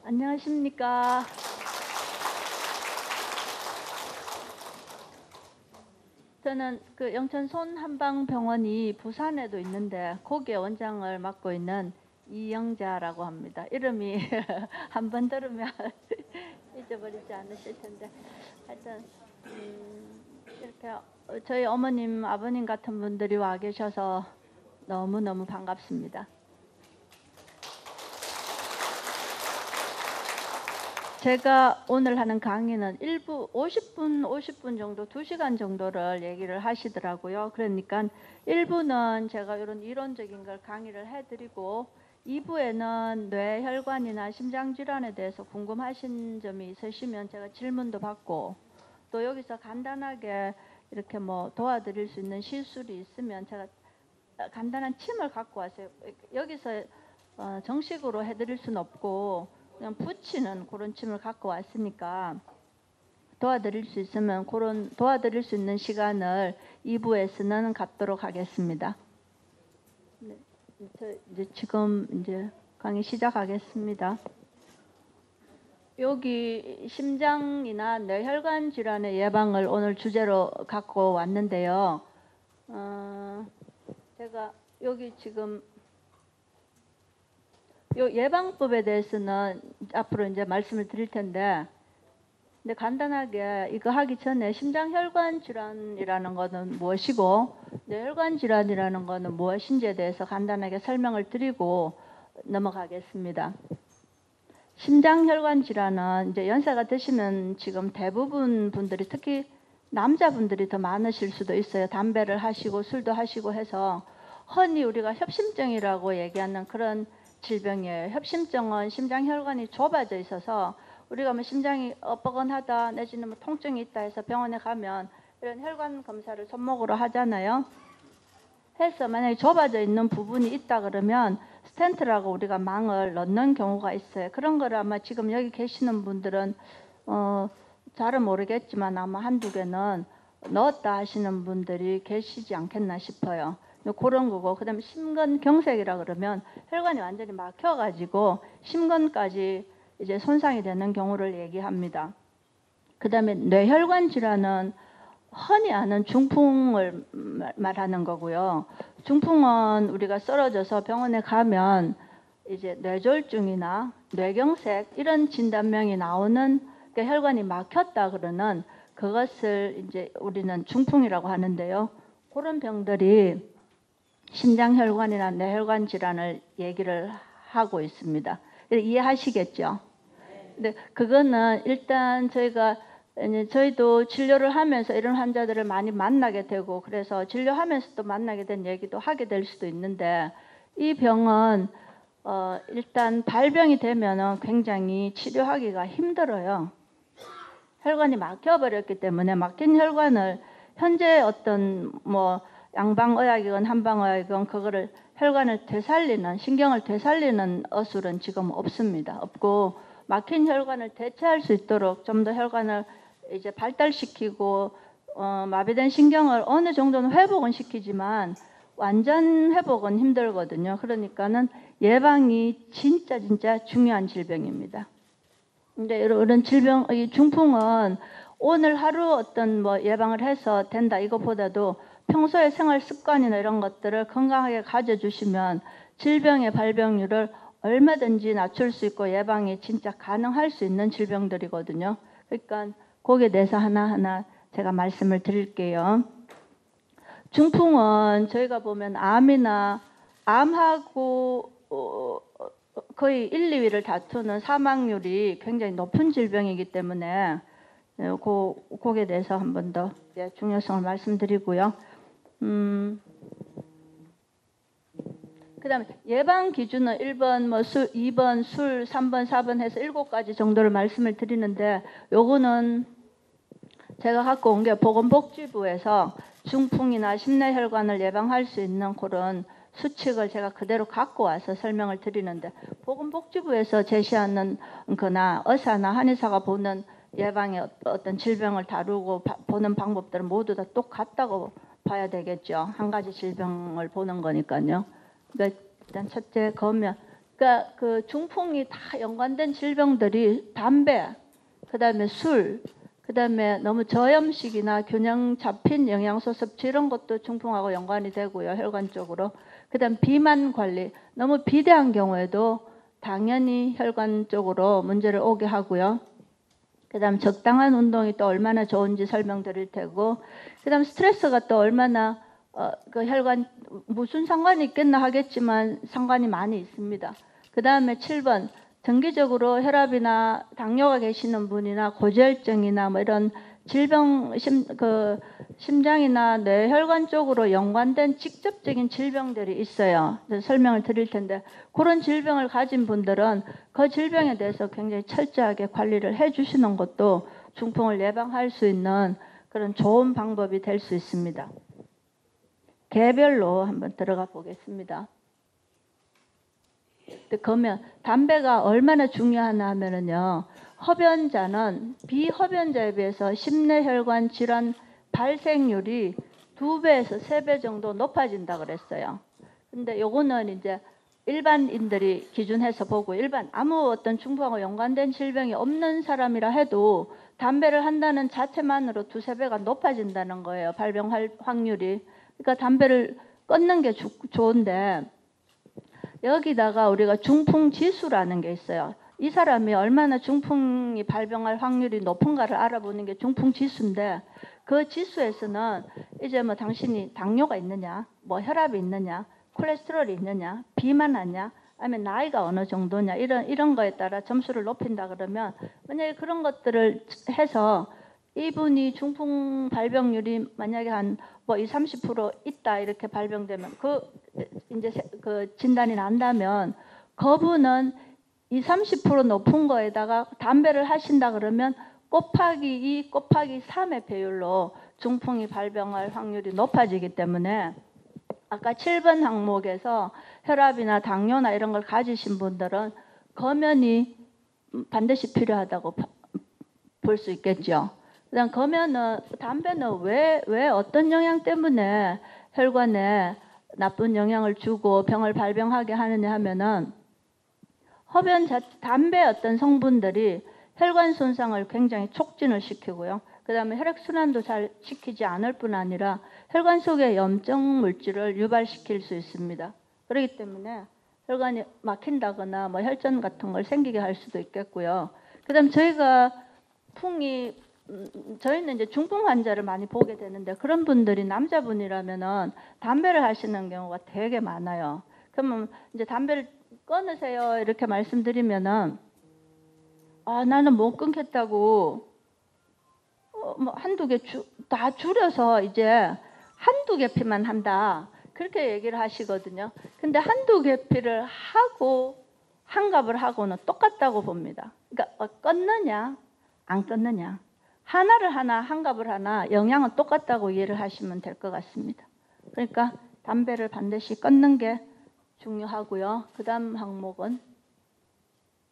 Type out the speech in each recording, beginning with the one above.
안녕하십니까. 저는 그 영천 손한방병원이 부산에도 있는데 거기에 원장을 맡고 있는 이영자라고 합니다. 이름이 한 번 들으면 잊어버리지 않으실 텐데 하여튼 이렇게 저희 어머님, 아버님 같은 분들이 와 계셔서 너무너무 반갑습니다. 제가 오늘 하는 강의는 일부 50분 정도, 2시간 정도를 얘기를 하시더라고요. 그러니까 1부는 제가 이런 이론적인 걸 강의를 해드리고 2부에는 뇌혈관이나 심장질환에 대해서 궁금하신 점이 있으시면 제가 질문도 받고 또 여기서 간단하게 이렇게 뭐 도와드릴 수 있는 시술이 있으면 제가 간단한 침을 갖고 왔어요. 여기서 정식으로 해드릴 수는 없고 그냥 붙이는 그런 침을 갖고 왔으니까 도와드릴 수 있으면 그런 도와드릴 수 있는 시간을 2부에서는 갖도록 하겠습니다. 네, 지금 강의 시작하겠습니다. 여기 심장이나 뇌혈관 질환의 예방을 오늘 주제로 갖고 왔는데요. 제가 여기 지금 요 예방법에 대해서는 앞으로 말씀을 드릴 텐데, 근데 간단하게 이거 하기 전에 심장혈관 질환이라는 것은 무엇이고 뇌혈관 질환이라는 것은 무엇인지에 대해서 간단하게 설명을 드리고 넘어가겠습니다. 심장혈관 질환은 연세가 드시면 지금 대부분 분들이 특히 남자분들이 더 많으실 수도 있어요. 담배를 하시고 술도 하시고 해서 흔히 우리가 협심증이라고 얘기하는 그런 질병이에요. 협심증은 심장혈관이 좁아져 있어서 우리가 뭐 심장이 뻐근하다 내지는 뭐 통증이 있다 해서 병원에 가면 이런 혈관 검사를 손목으로 하잖아요. 해서 만약에 좁아져 있는 부분이 있다 그러면 스텐트라고 우리가 망을 넣는 경우가 있어요. 그런 거를 아마 지금 여기 계시는 분들은 잘은 모르겠지만 아마 한두 개는 넣었다 하시는 분들이 계시지 않겠나 싶어요. 그런 거고, 그 다음에 심근경색이라 그러면 혈관이 완전히 막혀가지고 심근까지 손상이 되는 경우를 얘기합니다. 그 다음에 뇌혈관 질환은 흔히 아는 중풍을 말하는 거고요. 중풍은 우리가 쓰러져서 병원에 가면 뇌졸중이나 뇌경색 이런 진단명이 나오는 혈관이 막혔다 그러는 그것을 우리는 중풍이라고 하는데요. 그런 병들이 심장혈관이나 뇌혈관 질환을 얘기를 하고 있습니다. 이해하시겠죠? 근데 그거는 일단 저희도 진료를 하면서 이런 환자들을 많이 만나게 되고 그래서 진료하면서도 만나게 된 얘기도 하게 될 수도 있는데 이 병은 일단 발병이 되면은 굉장히 치료하기가 힘들어요. 혈관이 막혀버렸기 때문에 막힌 혈관을 현재 어떤 뭐 양방의학이건 한방의학이건 그거를 혈관을 되살리는 신경을 되살리는 어술은 지금 없습니다. 없고 막힌 혈관을 대체할 수 있도록 좀 더 혈관을 발달시키고 마비된 신경을 어느 정도는 회복은 시키지만 완전 회복은 힘들거든요. 그러니까는 예방이 진짜 중요한 질병입니다. 근데 이런 질병, 이 중풍은 오늘 하루 어떤 뭐 예방을 해서 된다 이것보다도 평소의 생활 습관이나 이런 것들을 건강하게 가져주시면 질병의 발병률을 얼마든지 낮출 수 있고 예방이 진짜 가능할 수 있는 질병들이거든요. 그러니까 거기에 대해서 하나하나 제가 말씀을 드릴게요. 중풍은 저희가 보면 암하고 거의 1, 2위를 다투는 사망률이 굉장히 높은 질병이기 때문에 거기에 대해서 한 번 더 중요성을 말씀드리고요. 그 다음에 예방 기준은 1번, 뭐 2번, 술, 3번, 4번 해서 7가지 정도를 말씀을 드리는데 요거는 제가 갖고 온 게 보건복지부에서 중풍이나 심뇌혈관을 예방할 수 있는 그런 수칙을 제가 그대로 갖고 와서 설명을 드리는데 보건복지부에서 제시하는 거나 의사나 한의사가 보는 예방의 어떤 질병을 다루고 보는 방법들은 모두 다 똑같다고 봐야 되겠죠. 한 가지 질병을 보는 거니까요. 그러니까 일단 첫째 거면 그러니까 그 중풍이 다 연관된 질병들이 담배, 그다음에 술, 그다음에 너무 저염식이나 균형 잡힌 영양소 섭취 이런 것도 중풍하고 연관이 되고요. 혈관 쪽으로. 그다음 비만 관리, 너무 비대한 경우에도 당연히 혈관 쪽으로 문제를 오게 하고요. 그다음 적당한 운동이 또 얼마나 좋은지 설명드릴 테고, 그다음 스트레스가 또 얼마나 그 혈관 무슨 상관이 있겠나 하겠지만 상관이 많이 있습니다. 그다음에 7번 정기적으로 혈압이나 당뇨가 계시는 분이나 고지혈증이나 뭐 이런 질병 심장이나 뇌혈관 쪽으로 연관된 직접적인 질병들이 있어요. 설명을 드릴 텐데 그런 질병을 가진 분들은 그 질병에 대해서 굉장히 철저하게 관리를 해주시는 것도 중풍을 예방할 수 있는 그런 좋은 방법이 될 수 있습니다. 개별로 한번 들어가 보겠습니다. 그러면 담배가 얼마나 중요하나 하면은요, 흡연자는 비흡연자에 비해서 심내혈관 질환 발생률이 2배에서 3배 정도 높아진다 그랬어요. 근데 요거는 이제 일반인들이 기준해서 보고, 일반 아무 어떤 중풍하고 연관된 질병이 없는 사람이라 해도 담배를 한다는 자체만으로 2~3배가 높아진다는 거예요. 발병 확률이. 그러니까 담배를 끊는 게 좋은데, 여기다가 우리가 중풍 지수라는 게 있어요. 이 사람이 얼마나 중풍이 발병할 확률이 높은가를 알아보는 게 중풍 지수인데, 그 지수에서는 이제 뭐 당신이 당뇨가 있느냐, 뭐 혈압이 있느냐, 콜레스테롤이 있느냐, 비만하냐, 아니면 나이가 어느 정도냐, 이런 거에 따라 점수를 높인다 그러면, 만약에 그런 것들을 해서 이분이 중풍 발병률이 만약에 한 뭐 20~30% 있다 이렇게 발병되면, 이제 그 진단이 난다면 그분은 20~30% 높은 거에다가 담배를 하신다 그러면 곱하기 2, 곱하기 3의 비율로 중풍이 발병할 확률이 높아지기 때문에, 아까 7번 항목에서 혈압이나 당뇨나 이런 걸 가지신 분들은 검연이 반드시 필요하다고 볼 수 있겠죠. 그다음 검연은, 담배는 왜 어떤 영향 때문에 혈관에 나쁜 영향을 주고 병을 발병하게 하느냐 하면은, 담배 어떤 성분들이 혈관 손상을 굉장히 촉진을 시키고요. 그 다음에 혈액순환도 잘 시키지 않을 뿐 아니라 혈관 속의 염증 물질을 유발시킬 수 있습니다. 그렇기 때문에 혈관이 막힌다거나 뭐 혈전 같은 걸 생기게 할 수도 있겠고요. 그 다음 저희가 저희는 이제 중풍 환자를 많이 보게 되는데, 그런 분들이 남자분이라면은 담배를 하시는 경우가 되게 많아요. 그러면 이제 담배를 끊으세요 이렇게 말씀드리면은, 나는 못 끊겠다고 뭐 한두 개 다 줄여서 이제 한두 개 피만 한다 그렇게 얘기를 하시거든요. 근데 한두 개 피를 하고 한갑을 하고는 똑같다고 봅니다. 그러니까 끊느냐 안 끊느냐, 하나를 하나 한갑을 하나 영향은 똑같다고 이해를 하시면 될 것 같습니다. 그러니까 담배를 반드시 끊는 게 중요하고요. 그 다음 항목은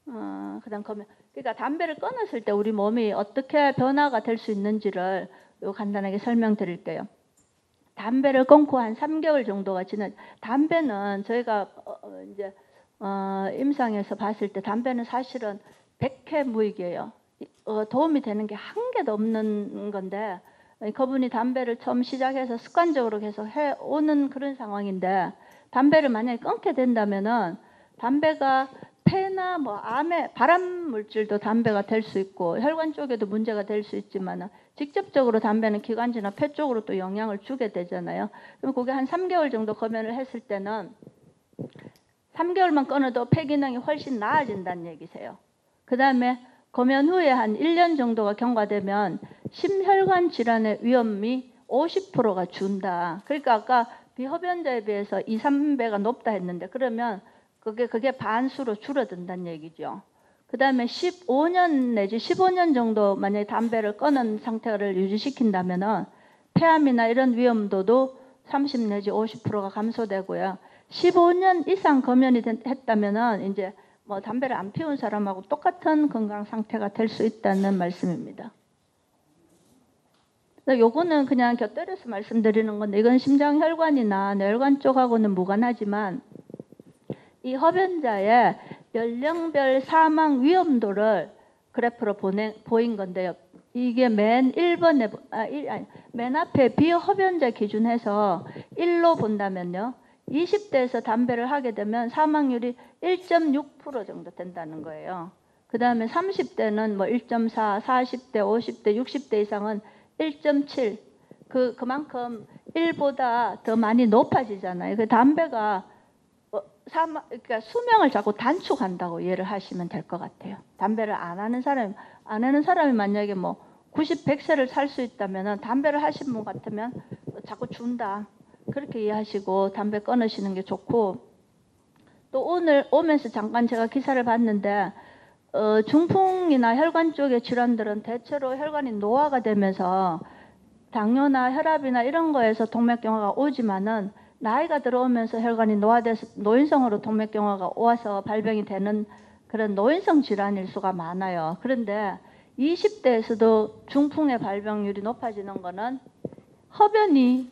그러니까 담배를 끊었을 때 우리 몸이 어떻게 변화가 될 수 있는지를 간단하게 설명드릴게요. 담배를 끊고 한 3개월 정도가 지난, 담배는 저희가 이제 임상에서 봤을 때 담배는 사실은 백해무익이에요. 도움이 되는 게 한 개도 없는 건데, 그분이 담배를 처음 시작해서 습관적으로 계속 해오는 그런 상황인데, 담배를 만약에 끊게 된다면은 담배가 폐나 뭐 암에 발암 물질도 담배가 될 수 있고 혈관 쪽에도 문제가 될 수 있지만, 직접적으로 담배는 기관지나 폐 쪽으로 또 영향을 주게 되잖아요. 그럼 그게 한 3개월 정도 검연을 했을 때는 3개월만 끊어도 폐 기능이 훨씬 나아진다는 얘기세요. 그 다음에 검연 후에 한 1년 정도가 경과되면 심혈관 질환의 위험이 50%가 준다. 그러니까 아까 비흡연자에 비해서 2~3배가 높다 했는데, 그러면 그게 반수로 줄어든다는 얘기죠. 그 다음에 15년 내지 15년 정도 만약에 담배를 끊은 상태를 유지시킨다면은 폐암이나 이런 위험도도 30 내지 50%가 감소되고요. 15년 이상 검연이 했다면은 이제 뭐 담배를 안 피운 사람하고 똑같은 건강 상태가 될 수 있다는 말씀입니다. 요거는 그냥 곁들여서 말씀드리는 건데, 이건 심장혈관이나 뇌혈관 쪽하고는 무관하지만, 이 흡연자의 연령별 사망 위험도를 그래프로 보인 건데요. 이게 맨 1번에 맨 앞에 비흡연자 기준해서 1로 본다면요. 20대에서 담배를 하게 되면 사망률이 1.6% 정도 된다는 거예요. 그 다음에 30대는 뭐 1.4, 40대, 50대, 60대 이상은 1.7. 그만큼 1보다 더 많이 높아지잖아요. 그 담배가 그러니까 수명을 자꾸 단축한다고 이해를 하시면 될 것 같아요. 담배를 안 하는 사람이 만약에 뭐 90, 100세를 살 수 있다면 담배를 하신 분 같으면 자꾸 준다. 그렇게 이해하시고 담배 끊으시는 게 좋고, 또 오늘 오면서 잠깐 제가 기사를 봤는데 중풍이나 혈관 쪽의 질환들은 대체로 혈관이 노화가 되면서 당뇨나 혈압이나 이런 거에서 동맥경화가 오지만은 나이가 들어오면서 혈관이 노화돼서 노인성으로 동맥경화가 와서 발병이 되는 그런 노인성 질환일 수가 많아요. 그런데 20대에서도 중풍의 발병률이 높아지는 거는 흡연이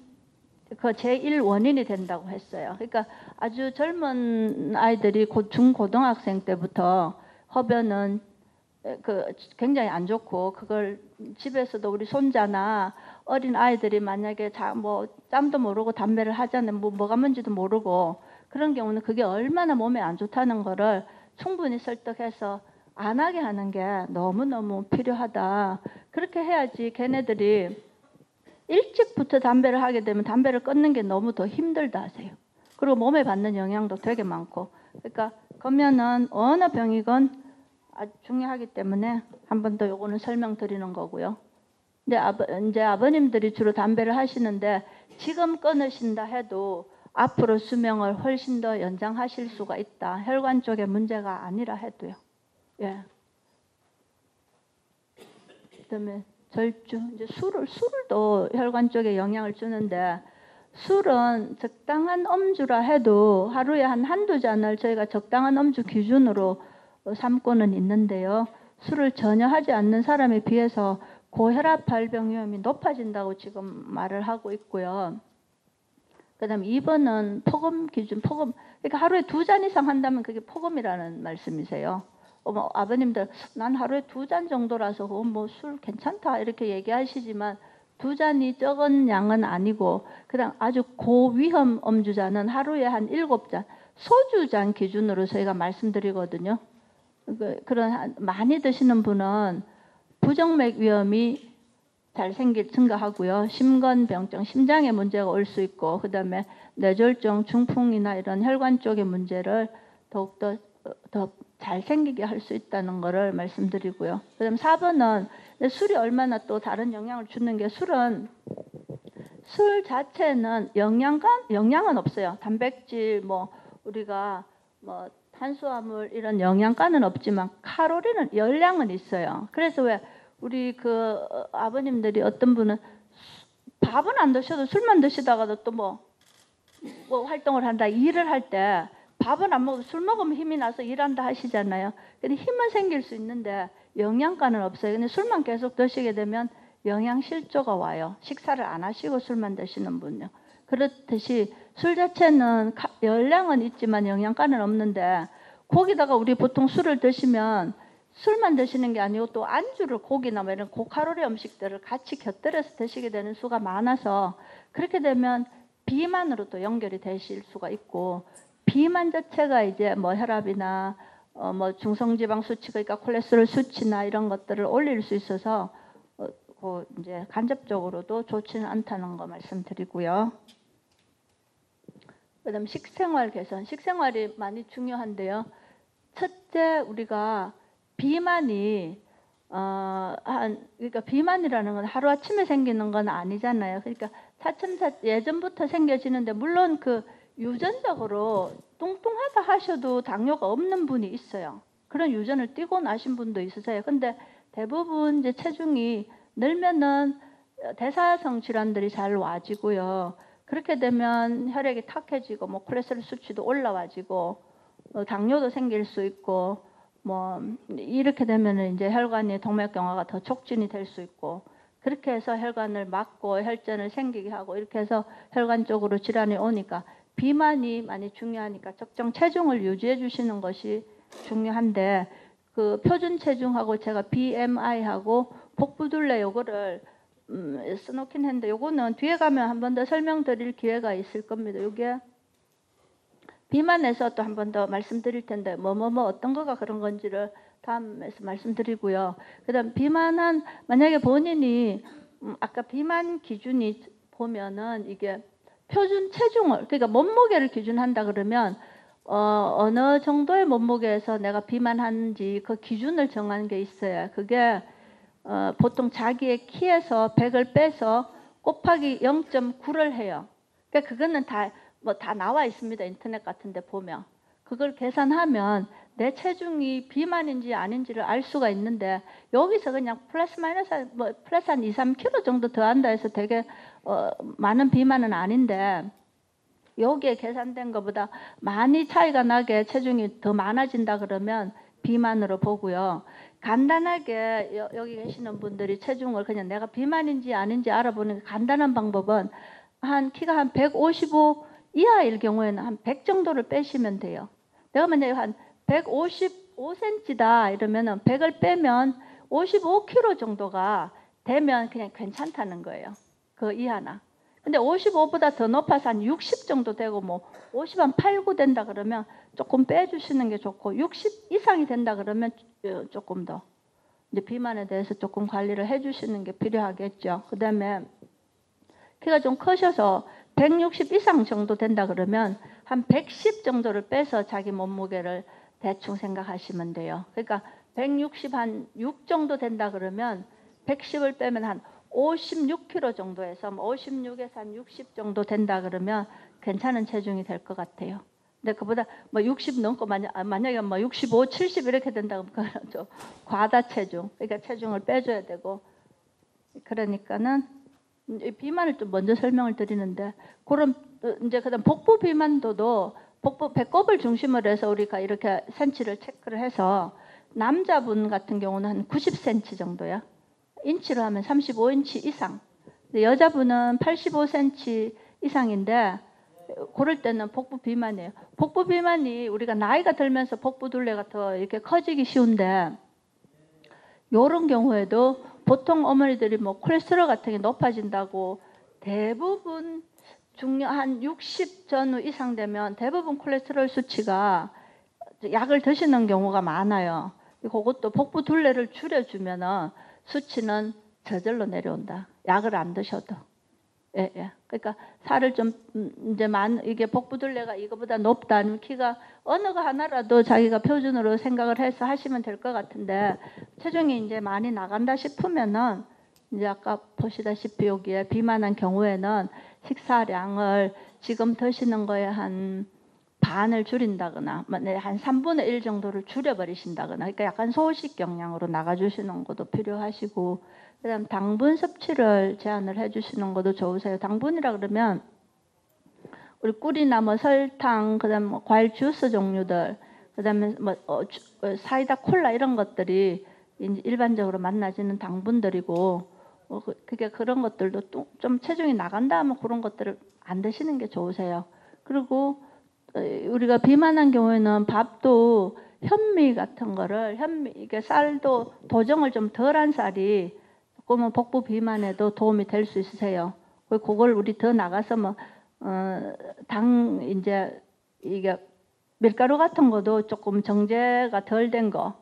그 제1 원인이 된다고 했어요. 그러니까 아주 젊은 아이들이 중고등학생 때부터 흡연은 굉장히 안 좋고, 그걸 집에서도 우리 손자나 어린 아이들이 만약에 뭐 짬도 모르고 담배를 하잖아요. 뭐가 뭔지도 모르고, 그런 경우는 그게 얼마나 몸에 안 좋다는 거를 충분히 설득해서 안 하게 하는 게 너무너무 필요하다. 그렇게 해야지 걔네들이 일찍부터 담배를 하게 되면 담배를 끊는 게 너무 더 힘들다 하세요. 그리고 몸에 받는 영향도 되게 많고. 그러니까 금연은 어느 병이건 아주 중요하기 때문에 한 번 더 요거는 설명드리는 거고요. 근데 이제 아버님들이 주로 담배를 하시는데 지금 끊으신다 해도 앞으로 수명을 훨씬 더 연장하실 수가 있다. 혈관 쪽의 문제가 아니라 해도요. 예. 그다음에 절주, 이제 술도 혈관 쪽에 영향을 주는데, 술은 적당한 음주라 해도 하루에 한두 잔을 저희가 적당한 음주 기준으로 삼고는 있는데요. 술을 전혀 하지 않는 사람에 비해서 고혈압 발병 위험이 높아진다고 지금 말을 하고 있고요. 그 다음에 2번은 폭음 기준, 그러니까 하루에 2잔 이상 한다면 그게 폭음이라는 말씀이세요. 아버님들 난 하루에 2잔 정도라서 뭐 술 괜찮다 이렇게 얘기하시지만 2잔이 적은 양은 아니고, 그다음 아주 고위험 음주자는 하루에 한 7잔, 소주잔 기준으로 저희가 말씀드리거든요. 그런 많이 드시는 분은 부정맥 위험이 증가하고요. 심근병증, 심장에 문제가 올 수 있고, 그 다음에 뇌졸중, 중풍이나 이런 혈관 쪽의 문제를 더욱더 더 잘 생기게 할 수 있다는 것을 말씀드리고요. 그 다음 4번은 술이 얼마나 또 다른 영향을 주는 게, 술 자체는 영양은 없어요. 단백질, 우리가 탄수화물 이런 영양가는 없지만 칼로리는, 열량은 있어요. 그래서 왜 우리 아버님들이 어떤 분은 밥은 안 드셔도 술만 드시다가도 또 뭐 활동을 한다, 일을 할 때 밥은 안 먹어도 술 먹으면 힘이 나서 일한다 하시잖아요. 근데 힘은 생길 수 있는데 영양가는 없어요. 근데 술만 계속 드시게 되면 영양실조가 와요. 식사를 안 하시고 술만 드시는 분요. 그렇듯이 술 자체는 열량은 있지만 영양가는 없는데, 거기다가 우리 보통 술을 드시면 술만 드시는 게 아니고 또 안주를 고기나 이런 고칼로리 음식들을 같이 곁들여서 드시게 되는 수가 많아서, 그렇게 되면 비만으로도 연결이 되실 수가 있고, 비만 자체가 이제 혈압이나 중성지방 수치, 그러니까 콜레스테롤 수치나 이런 것들을 올릴 수 있어서 이제 간접적으로도 좋지는 않다는 거 말씀드리고요. 그다음 식생활 개선, 식생활이 많이 중요한데요. 첫째, 우리가 비만이 그러니까 비만이라는 건 하루 아침에 생기는 건 아니잖아요. 그러니까 차츰 예전부터 생겨지는데, 물론 유전적으로 뚱뚱하다 하셔도 당뇨가 없는 분이 있어요. 그런 유전을 띠고 나신 분도 있으세요. 근데 대부분 이제 체중이 늘면은 대사성 질환들이 잘 와지고요. 그렇게 되면 혈액이 탁해지고 콜레스테롤 수치도 올라와지고 당뇨도 생길 수 있고, 이렇게 되면은 이제 혈관의 동맥경화가 더 촉진이 될 수 있고, 그렇게 해서 혈관을 막고 혈전을 생기게 하고, 이렇게 해서 혈관 쪽으로 질환이 오니까 비만이 많이 중요하니까 적정 체중을 유지해 주시는 것이 중요한데 그 표준 체중하고 제가 BMI하고 복부둘레 요거를 써놓긴 했는데 요거는 뒤에 가면 한 번 더 설명드릴 기회가 있을 겁니다. 요게 비만에서 또 한 번 더 말씀드릴 텐데 어떤 거가 그런 건지를 다음에서 말씀드리고요. 그다음 비만한 만약에 본인이 아까 비만 기준이 보면은 이게 표준 체중을 그러니까 몸무게를 기준한다 그러면 어느 정도의 몸무게에서 내가 비만한지 그 기준을 정하는 게 있어요. 그게 보통 자기의 키에서 100을 빼서 곱하기 0.9를 해요. 그러니까 그거는 다 나와 있습니다. 인터넷 같은 데 보면. 그걸 계산하면 내 체중이 비만인지 아닌지를 알 수가 있는데 여기서 그냥 플러스 한 2, 3kg 정도 더한다 해서 되게 많은 비만은 아닌데 여기에 계산된 것보다 많이 차이가 나게 체중이 더 많아진다 그러면 비만으로 보고요. 간단하게 여기 계시는 분들이 체중을 그냥 내가 비만인지 아닌지 알아보는 간단한 방법은 키가 한 155 이하일 경우에는 한 100 정도를 빼시면 돼요. 내가 만약에 한 155cm다 이러면은 100을 빼면 55kg 정도가 되면 그냥 괜찮다는 거예요. 그 이하나. 근데 55보다 더 높아서 한 60 정도 되고 50 한 8, 9 된다 그러면 조금 빼주시는 게 좋고 60 이상이 된다 그러면 조금 더 이제 비만에 대해서 조금 관리를 해주시는 게 필요하겠죠. 그 다음에 키가 좀 크셔서 160 이상 정도 된다 그러면 한 110 정도를 빼서 자기 몸무게를 대충 생각하시면 돼요. 그러니까 160 한 6 정도 된다 그러면 110을 빼면 한 56kg 정도에서 56에서 한 60 정도 된다 그러면 괜찮은 체중이 될 것 같아요. 근데 그보다 60 넘고 만약에 65, 70 이렇게 된다 그러면 그건 좀 과다 체중. 그러니까 체중을 빼줘야 되고 그러니까는 비만을 좀 먼저 설명을 드리는데 그럼 이제 그다음 복부 비만도도 복부 배꼽을 중심으로 해서 우리가 이렇게 센치를 체크를 해서 남자분 같은 경우는 한 90cm 정도야. 인치로 하면 35인치 이상. 여자분은 85cm 이상인데 그럴 때는 복부 비만이에요. 복부 비만이 우리가 나이가 들면서 복부 둘레가 더 이렇게 커지기 쉬운데 이런 경우에도 보통 어머니들이 콜레스테롤 같은 게 높아진다고 대부분 한 60 전후 이상 되면 대부분 콜레스테롤 수치가 약을 드시는 경우가 많아요. 그것도 복부 둘레를 줄여주면은 수치는 저절로 내려온다. 약을 안 드셔도. 예. 그러니까 살을 좀 이제 이게 복부 둘레가 이거보다 높다 아니면 키가 어느 거 하나라도 자기가 표준으로 생각을 해서 하시면 될 것 같은데 체중이 이제 많이 나간다 싶으면은 이제 아까 보시다시피 여기에 비만한 경우에는 식사량을 지금 드시는 거에 한 반을 줄인다거나 한 3분의 1 정도를 줄여버리신다거나 그러니까 약간 소식 경량으로 나가주시는 것도 필요하시고 그다음 당분 섭취를 제한을 해주시는 것도 좋으세요. 당분이라 그러면 우리 꿀이나 설탕 그다음 과일 주스 종류들 그다음에 사이다 콜라 이런 것들이 일반적으로 만나지는 당분들이고 그게 그런 것들도 또 좀 체중이 나간다 하면 그런 것들을 안 드시는 게 좋으세요. 그리고 우리가 비만한 경우에는 밥도 현미 같은 거를 이게 쌀도 도정을 좀 덜한 쌀이 조금은 복부 비만에도 도움이 될 수 있으세요. 그걸 우리 더 나가서 이제 이게 밀가루 같은 것도 조금 정제가 덜 된 거.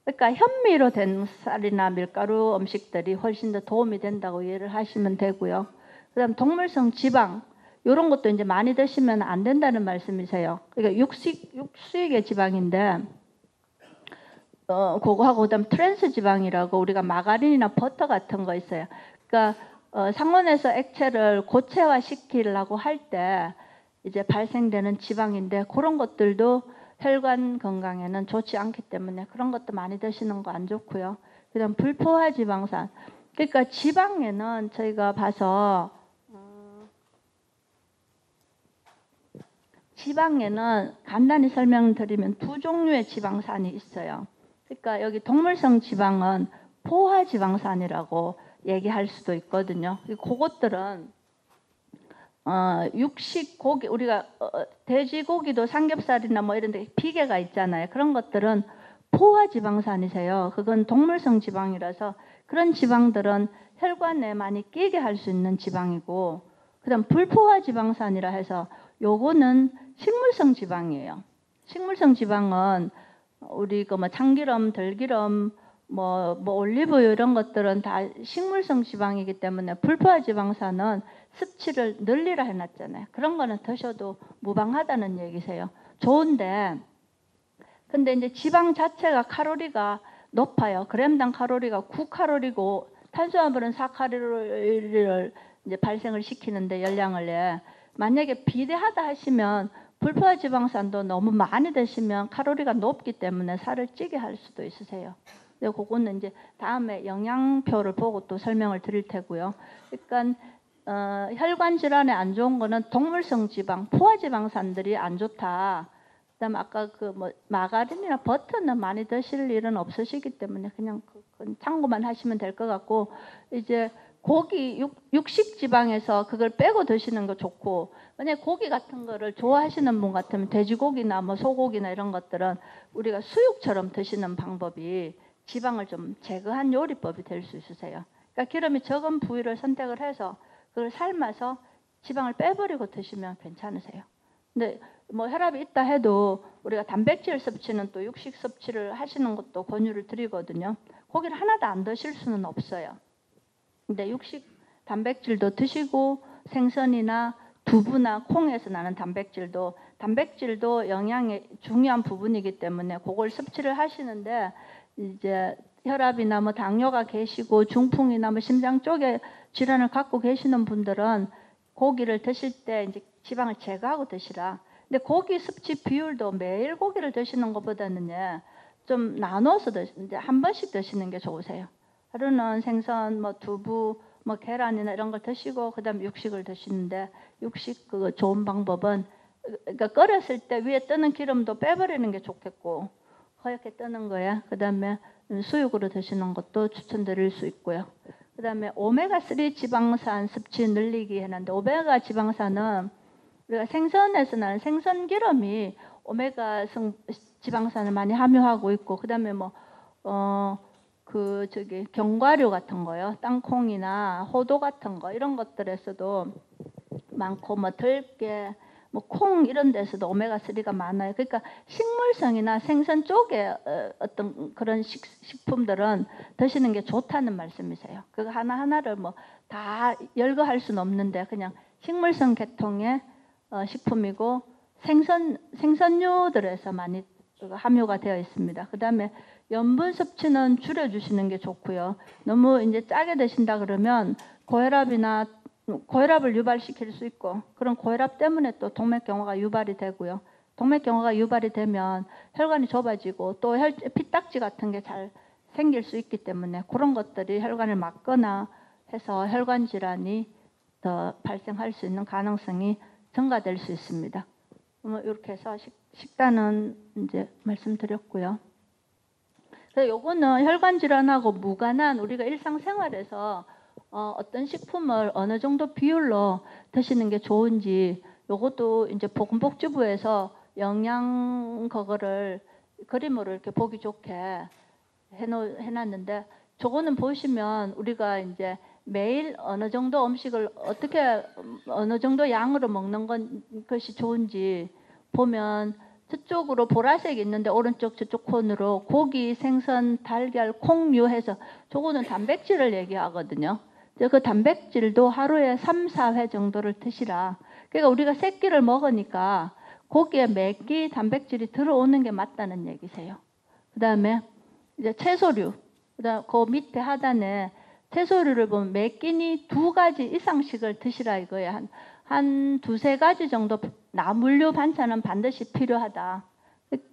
그러니까 현미로 된 쌀이나 밀가루 음식들이 훨씬 더 도움이 된다고 이해를 하시면 되고요. 그다음 동물성 지방 이런 것도 이제 많이 드시면 안 된다는 말씀이세요. 그러니까 육수익의 지방인데 그거하고 그다음 트랜스 지방이라고 우리가 마가린이나 버터 같은 거 있어요. 그러니까 상온에서 액체를 고체화 시키려고 할 때 이제 발생되는 지방인데 그런 것들도 혈관 건강에는 좋지 않기 때문에 그런 것도 많이 드시는 거 안 좋고요. 그다음 불포화 지방산. 그러니까 지방에는 저희가 봐서 지방에는 간단히 설명드리면 두 종류의 지방산이 있어요. 그러니까 여기 동물성 지방은 포화 지방산이라고 얘기할 수도 있거든요. 그것들은 육식 고기, 우리가 돼지고기도 삼겹살이나 뭐 이런 데 비계가 있잖아요. 그런 것들은 포화 지방산이세요. 그건 동물성 지방이라서 그런 지방들은 혈관에 많이 끼게 할 수 있는 지방이고, 그다음 불포화 지방산이라 해서 요거는 식물성 지방이에요. 식물성 지방은 우리 그 뭐 참기름, 들기름, 뭐 올리브유 이런 것들은 다 식물성 지방이기 때문에 불포화 지방산은 섭취를 늘리라 해놨잖아요. 그런 거는 드셔도 무방하다는 얘기세요. 좋은데, 근데 이제 지방 자체가 칼로리가 높아요. 그램당 칼로리가 9칼로리고 탄수화물은 4칼로리를 이제 발생을 시키는데 열량을 내. 만약에 비대하다 하시면 불포화 지방산도 너무 많이 드시면 칼로리가 높기 때문에 살을 찌게 할 수도 있으세요. 근데 그거는 이제 다음에 영양표를 보고 또 설명을 드릴 테고요. 그러니까 혈관 질환에 안 좋은 거는 동물성 지방, 포화 지방산들이 안 좋다. 그다음 아까 그 뭐 마가린이나 버터는 많이 드실 일은 없으시기 때문에 그냥 참고만 하시면 될 것 같고, 이제 고기 육식 지방에서 그걸 빼고 드시는 거 좋고, 만약 고기 같은 거를 좋아하시는 분 같으면 돼지고기나 뭐 소고기나 이런 것들은 우리가 수육처럼 드시는 방법이 지방을 좀 제거한 요리법이 될 수 있으세요. 그러니까 기름이 적은 부위를 선택을 해서 그걸 삶아서 지방을 빼버리고 드시면 괜찮으세요. 근데 뭐 혈압이 있다 해도 우리가 단백질 섭취는 또 육식 섭취를 하시는 것도 권유를 드리거든요. 고기를 하나도 안 드실 수는 없어요. 근데 육식 단백질도 드시고 생선이나 두부나 콩에서 나는 단백질도 영양의 중요한 부분이기 때문에 그걸 섭취를 하시는데, 이제 혈압이나 뭐 당뇨가 계시고 중풍이나 뭐 심장 쪽에 질환을 갖고 계시는 분들은 고기를 드실 때 이제 지방을 제거하고 드시라. 근데 고기 섭취 비율도 매일 고기를 드시는 것보다는요, 좀 나눠서 이제 한 번씩 드시는 게 좋으세요. 하루는 생선, 뭐 두부, 뭐 계란이나 이런 걸 드시고 그다음 육식을 드시는데, 육식 그 좋은 방법은 그러니까 끓였을 때 위에 뜨는 기름도 빼버리는 게 좋겠고, 허옇게 뜨는 거야. 그다음에 수육으로 드시는 것도 추천드릴 수 있고요. 그다음에 오메가3 지방산 섭취 늘리기 해놨는데, 오메가 지방산은 우리가 생선에서 나는 생선 기름이 오메가 지방산을 많이 함유하고 있고, 그다음에 뭐 견과류 같은 거요, 땅콩이나 호두 같은 거 이런 것들에서도 많고, 뭐 들깨, 뭐 콩 이런 데서도 오메가3가 많아요. 그러니까 식물성이나 생선 쪽에 어떤 그런 식품들은 드시는 게 좋다는 말씀이세요. 그거 하나하나를 뭐 다 열거할 수는 없는데 그냥 식물성 계통의 식품이고 생선류들에서 많이 함유가 되어 있습니다. 그다음에 염분 섭취는 줄여주시는 게 좋고요. 너무 이제 짜게 드신다 그러면 고혈압을 유발시킬 수 있고, 그런 고혈압 때문에 또 동맥경화가 유발이 되고요. 동맥경화가 유발이 되면 혈관이 좁아지고 또 피딱지 같은 게 잘 생길 수 있기 때문에 그런 것들이 혈관을 막거나 해서 혈관 질환이 더 발생할 수 있는 가능성이 증가될 수 있습니다. 이렇게 해서 식단은 이제 말씀드렸고요. 그래서 요거는 혈관 질환하고 무관한 우리가 일상생활에서 어떤 식품을 어느 정도 비율로 드시는 게 좋은지, 요것도 이제 보건복지부에서 영양 그거를 그림으로 이렇게 보기 좋게 해놨는데, 저거는 보시면 우리가 이제 매일 어느 정도 음식을 어떻게 어느 정도 양으로 먹는 것이 좋은지 보면, 저쪽으로 보라색이 있는데 오른쪽 저쪽 콘으로 고기, 생선, 달걀, 콩류 해서 저거는 단백질을 얘기하거든요. 그 단백질도 하루에 3, 4회 정도를 드시라. 그러니까 우리가 새끼를 먹으니까 고기에 매끼 단백질이 들어오는 게 맞다는 얘기세요. 그 다음에 이제 채소류, 그다음 그 밑에 하단에 채소류를 보면 매끼니 2가지 이상씩을 드시라 이거예요. 한 2, 3가지 정도 나물류 반찬은 반드시 필요하다.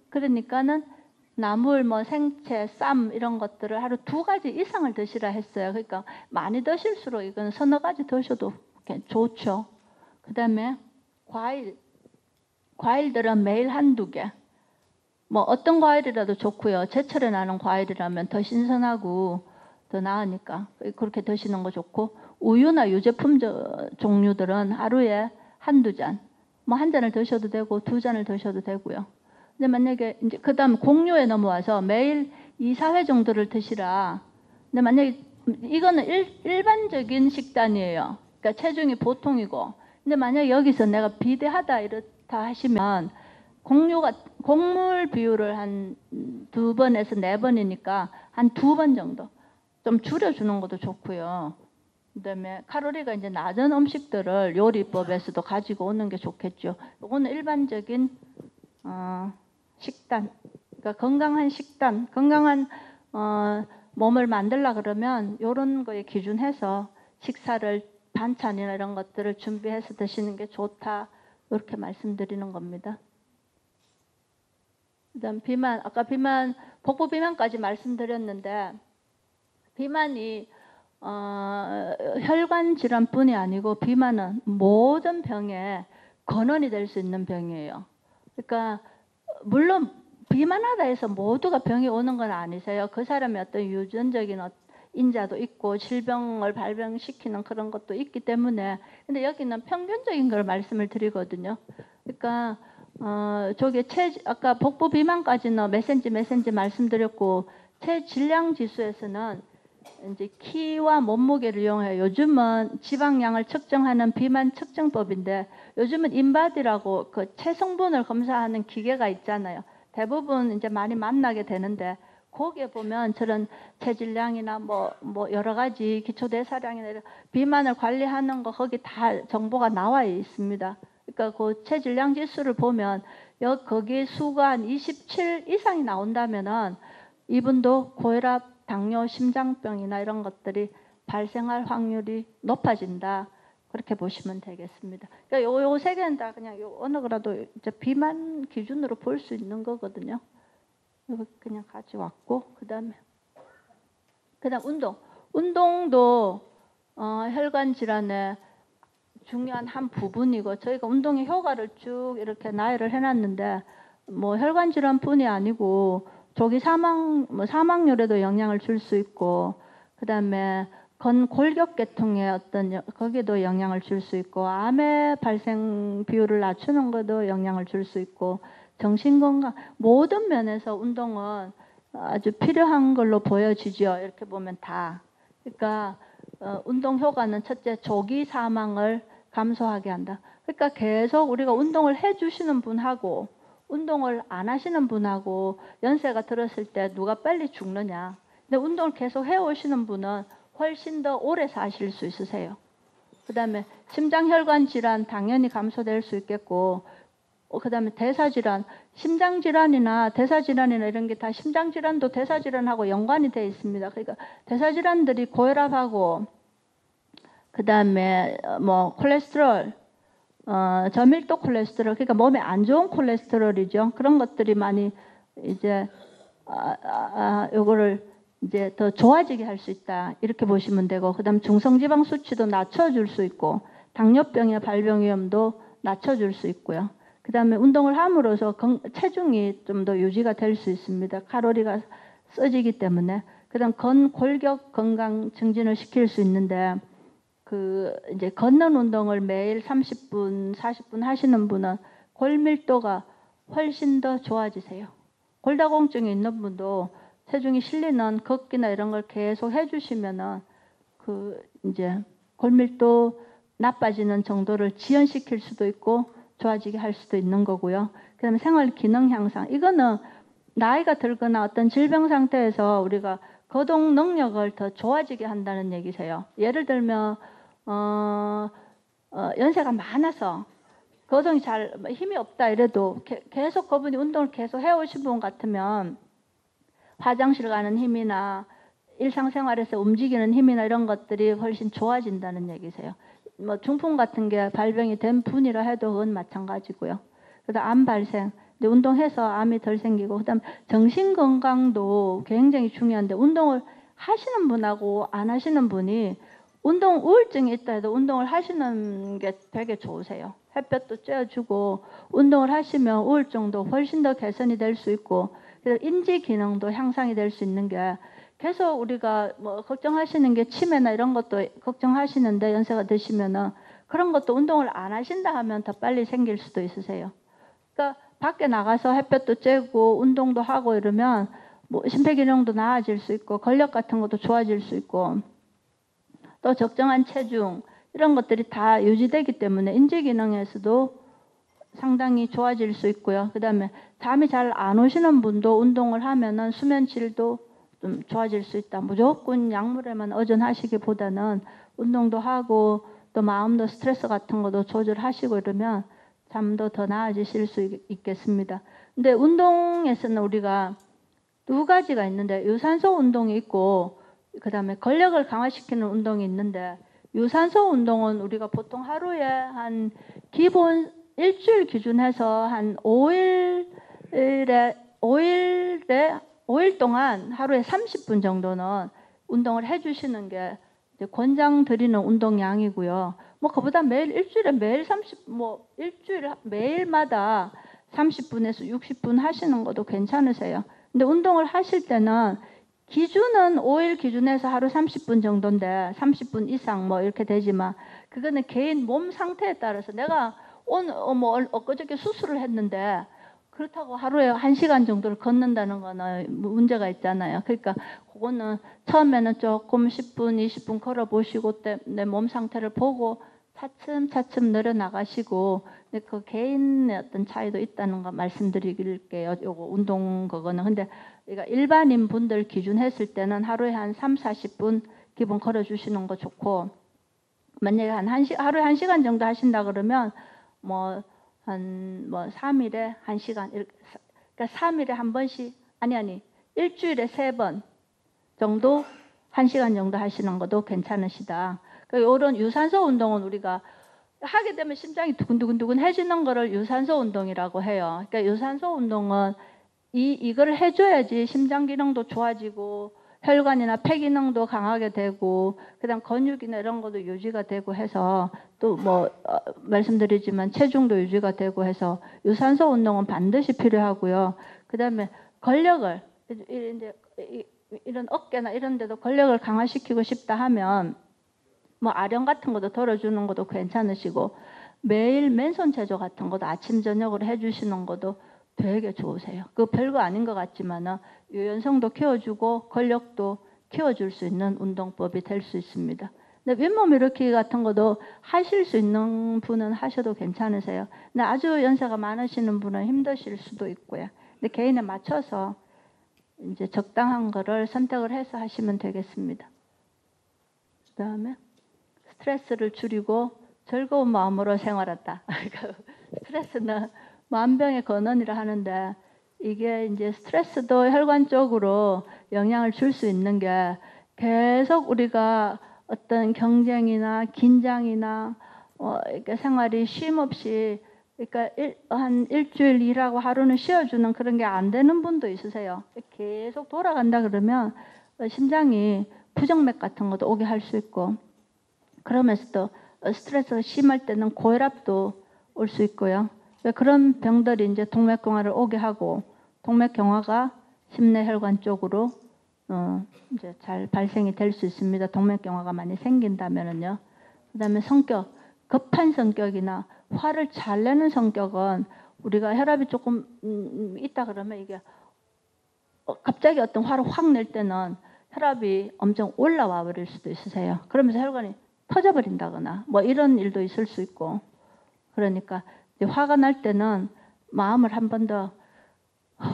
그러니까는 나물, 뭐 생채, 쌈 이런 것들을 하루 2가지 이상을 드시라 했어요. 그러니까 많이 드실수록 이건 서너 가지 드셔도 좋죠. 그 다음에 과일들은 매일 1-2개. 뭐 어떤 과일이라도 좋고요. 제철에 나는 과일이라면 더 신선하고 더 나으니까 그렇게 드시는 거 좋고, 우유나 유제품 종류들은 하루에 한두 잔, 뭐 한 잔을 드셔도 되고 두 잔을 드셔도 되고요. 근데 만약에 이제 그다음 공료에 넘어와서 매일 2, 4회 정도를 드시라. 근데 만약에 이거는 일반적인 식단이에요. 그러니까 체중이 보통이고. 근데 만약 여기서 내가 비대하다 이렇다 하시면 곡물 비율을 한 2번에서 4번이니까 한 2번 정도 좀 줄여주는 것도 좋고요. 그다음에 칼로리가 이제 낮은 음식들을 요리법에서도 가지고 오는 게 좋겠죠. 이거는 일반적인 식단, 그러니까 건강한 식단, 건강한 몸을 만들려 그러면 이런 거에 기준해서 식사를 반찬이나 이런 것들을 준비해서 드시는 게 좋다 이렇게 말씀드리는 겁니다. 그다음 비만, 아까 비만, 복부 비만까지 말씀드렸는데 비만이 혈관 질환뿐이 아니고 비만은 모든 병의 근원이 될 수 있는 병이에요. 그러니까 물론 비만하다 해서 모두가 병이 오는 건 아니세요. 그 사람의 어떤 유전적인 인자도 있고 질병을 발병시키는 그런 것도 있기 때문에. 근데 여기는 평균적인 걸 말씀을 드리거든요. 그러니까 저게 아까 복부 비만까지는 몇 센치 말씀드렸고 체질량 지수에서는 이제 키와 몸무게를 이용해요. 요즘은 지방량을 측정하는 비만 측정법인데 요즘은 인바디라고 그 체성분을 검사하는 기계가 있잖아요. 대부분 이제 많이 만나게 되는데 거기에 보면 저런 체질량이나 뭐 여러 가지 기초대사량이나 비만을 관리하는 거 거기 다 정보가 나와 있습니다. 그러니까 그 체질량 지수를 보면 거기 수가 한 27 이상이 나온다면은 이분도 고혈압, 당뇨, 심장병이나 이런 것들이 발생할 확률이 높아진다. 그렇게 보시면 되겠습니다. 그러니까 요 세 개는 다 그냥 어느 거라도 이제 비만 기준으로 볼 수 있는 거거든요. 이거 그냥 가져왔고 그다음 운동도 혈관 질환의 중요한 한 부분이고 저희가 운동의 효과를 쭉 이렇게 나열을 해놨는데 뭐 혈관 질환뿐이 아니고 조기 사망률에도 영향을 줄 수 있고 그다음에 골격계통의 어떤 거기에도 영향을 줄 수 있고 암의 발생 비율을 낮추는 것도 영향을 줄 수 있고 정신건강 모든 면에서 운동은 아주 필요한 걸로 보여지죠. 이렇게 보면 다. 그러니까 운동 효과는 첫째 조기 사망을 감소하게 한다. 그러니까 계속 우리가 운동을 해주시는 분하고 운동을 안 하시는 분하고 연세가 들었을 때 누가 빨리 죽느냐. 근데 운동을 계속 해오시는 분은 훨씬 더 오래 사실 수 있으세요. 그 다음에 심장혈관 질환 당연히 감소될 수 있겠고 그 다음에 대사질환, 심장질환이나 대사질환이나 이런 게 다 심장질환도 대사질환하고 연관이 되어 있습니다. 그러니까 대사질환들이 고혈압하고 그 다음에 뭐 콜레스테롤, 저밀도 콜레스테롤, 그러니까 몸에 안 좋은 콜레스테롤이죠. 그런 것들이 많이 이제 요거를 이제 더 좋아지게 할 수 있다. 이렇게 보시면 되고, 그다음 중성지방 수치도 낮춰줄 수 있고, 당뇨병의 발병 위험도 낮춰줄 수 있고요. 그다음에 운동을 함으로써 체중이 좀 더 유지가 될 수 있습니다. 칼로리가 써지기 때문에. 그다음 골격 건강 증진을 시킬 수 있는데. 이제 걷는 운동을 매일 30분, 40분 하시는 분은 골밀도가 훨씬 더 좋아지세요. 골다공증이 있는 분도 체중이 실리는 걷기나 이런 걸 계속 해주시면은 이제 골밀도 나빠지는 정도를 지연시킬 수도 있고 좋아지게 할 수도 있는 거고요. 그다음에 생활 기능 향상. 이거는 나이가 들거나 어떤 질병 상태에서 우리가 거동 능력을 더 좋아지게 한다는 얘기세요. 예를 들면 연세가 많아서 거동이 잘 힘이 없다 이래도 계속 그분이 운동을 계속 해오신 분 같으면 화장실 가는 힘이나 일상생활에서 움직이는 힘이나 이런 것들이 훨씬 좋아진다는 얘기세요. 뭐 중풍 같은 게 발병이 된 분이라 해도 그건 마찬가지고요. 그다음 암 발생, 운동해서 암이 덜 생기고 그다음 정신 건강도 굉장히 중요한데 운동을 하시는 분하고 안 하시는 분이 운동 우울증이 있다 해도 운동을 하시는 게 되게 좋으세요. 햇볕도 쬐어주고 운동을 하시면 우울증도 훨씬 더 개선이 될 수 있고 그래서 인지 기능도 향상이 될 수 있는 게 계속 우리가 뭐 걱정하시는 게 치매나 이런 것도 걱정하시는데 연세가 드시면은 그런 것도 운동을 안 하신다 하면 더 빨리 생길 수도 있으세요. 그러니까 밖에 나가서 햇볕도 쬐고 운동도 하고 이러면 뭐 심폐기능도 나아질 수 있고 근력 같은 것도 좋아질 수 있고 또 적정한 체중 이런 것들이 다 유지되기 때문에 인지기능에서도 상당히 좋아질 수 있고요. 그 다음에 잠이 잘 안 오시는 분도 운동을 하면은 수면 질도 좀 좋아질 수 있다. 무조건 약물에만 의존하시기보다는 운동도 하고 또 마음도 스트레스 같은 것도 조절하시고 이러면 잠도 더 나아지실 수 있겠습니다. 근데 운동에서는 우리가 두 가지가 있는데 유산소 운동이 있고 그 다음에 근력을 강화시키는 운동이 있는데 유산소 운동은 우리가 보통 하루에 한 기본 일주일 기준해서 한 5일 동안 하루에 30분 정도는 운동을 해주시는 게 이제 권장드리는 운동량이고요. 뭐 그보다 매일 일주일에 매일 일주일에 매일마다 30분에서 60분 하시는 것도 괜찮으세요. 근데 운동을 하실 때는 기준은 5일 기준에서 하루 30분 정도인데 30분 이상 뭐 이렇게 되지만 그거는 개인 몸 상태에 따라서 내가 오늘 엊그저께 수술을 했는데 그렇다고 하루에 1시간 정도를 걷는다는 거는 문제가 있잖아요. 그러니까 그거는 처음에는 조금 10분, 20분 걸어보시고 내 몸 상태를 보고 차츰차츰 늘어나가시고 그 개인의 어떤 차이도 있다는 거 말씀드릴게요. 요거 운동 그거는. 근데 그러니까 일반인 분들 기준 했을 때는 하루에 한 3, 40분 기본 걸어주시는 거 좋고 만약에 하루에 1시간 정도 하신다 그러면 뭐 3일에 1시간 그러니까 3일에 한 번씩 일주일에 3번 정도 1시간 정도 하시는 것도 괜찮으시다. 그러니까 이런 유산소 운동은 우리가 하게 되면 심장이 두근두근 해지는 거를 유산소 운동이라고 해요. 그러니까 유산소 운동은 이걸 해줘야지 심장 기능도 좋아지고 혈관이나 폐 기능도 강하게 되고 그다음 근육이나 이런 것도 유지가 되고 해서 또 말씀드리지만 체중도 유지가 되고 해서 유산소 운동은 반드시 필요하고요. 그다음에 근력을 이런 어깨나 이런 데도 근력을 강화시키고 싶다 하면 뭐 아령 같은 것도 덜어주는 것도 괜찮으시고 매일 맨손 체조 같은 것도 아침 저녁으로 해주시는 것도 되게 좋으세요. 그 별거 아닌 것 같지만은 유연성도 키워주고 근력도 키워줄 수 있는 운동법이 될 수 있습니다. 근데 윗몸 일으키기 같은 것도 하실 수 있는 분은 하셔도 괜찮으세요. 근데 아주 연세가 많으시는 분은 힘드실 수도 있고요. 근데 개인에 맞춰서 이제 적당한 거를 선택을 해서 하시면 되겠습니다. 그 다음에 스트레스를 줄이고 즐거운 마음으로 생활한다. 스트레스는 만병의 근원이라 하는데 이게 이제 스트레스도 혈관 쪽으로 영향을 줄 수 있는 게 계속 우리가 어떤 경쟁이나 긴장이나 이렇게 생활이 쉼 없이 그러니까 한 일주일 일하고 하루는 쉬어주는 그런 게 안 되는 분도 있으세요. 계속 돌아간다 그러면 심장이 부정맥 같은 것도 오게 할 수 있고 그러면서 또 스트레스가 심할 때는 고혈압도 올 수 있고요. 그런 병들이 이제 동맥경화를 오게 하고 동맥경화가 심내혈관 쪽으로 이제 잘 발생이 될 수 있습니다. 동맥경화가 많이 생긴다면은요. 그다음에 성격, 급한 성격이나 화를 잘 내는 성격은 우리가 혈압이 조금 있다 그러면 이게 갑자기 어떤 화를 확 낼 때는 혈압이 엄청 올라와 버릴 수도 있으세요. 그러면서 혈관이 터져버린다거나 뭐 이런 일도 있을 수 있고 그러니까 이제 화가 날 때는 마음을 한 번 더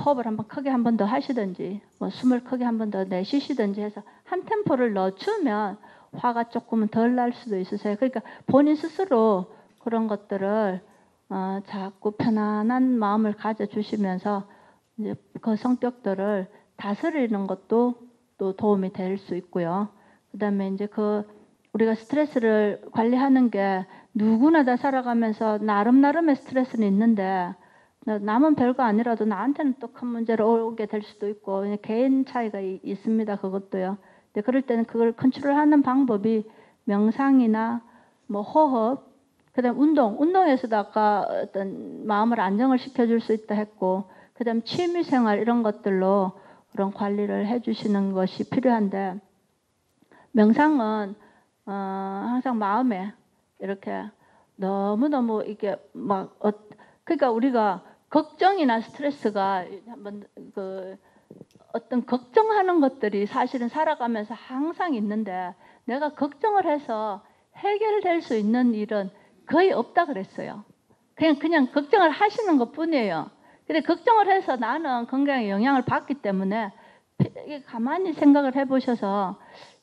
호흡을 한번 크게 한 번 더 하시든지 뭐 숨을 크게 한 번 더 내쉬시든지 해서 한 템포를 넣어주면 화가 조금은 덜 날 수도 있으세요. 그러니까 본인 스스로 그런 것들을 자꾸 편안한 마음을 가져주시면서 이제 그 성격들을 다스리는 것도 또 도움이 될 수 있고요. 그다음에 이제 우리가 스트레스를 관리하는 게 누구나 다 살아가면서 나름의 스트레스는 있는데 남은 별거 아니라도 나한테는 또 큰 문제로 오게 될 수도 있고 개인 차이가 있습니다. 그것도요. 근데 그럴 때는 그걸 컨트롤하는 방법이 명상이나 뭐 호흡, 그다음 운동에서도 아까 어떤 마음을 안정을 시켜줄 수 있다 했고, 그다음 취미생활 이런 것들로 그런 관리를 해주시는 것이 필요한데 명상은 항상 마음에 이렇게 너무너무 이게 막 그러니까 우리가 걱정이나 스트레스가 한번 어떤 걱정하는 것들이 사실은 살아가면서 항상 있는데 내가 걱정을 해서 해결될 수 있는 일은 거의 없다 그랬어요. 그냥 걱정을 하시는 것뿐이에요. 근데 걱정을 해서 나는 건강에 영향을 받기 때문에 가만히 생각을 해보셔서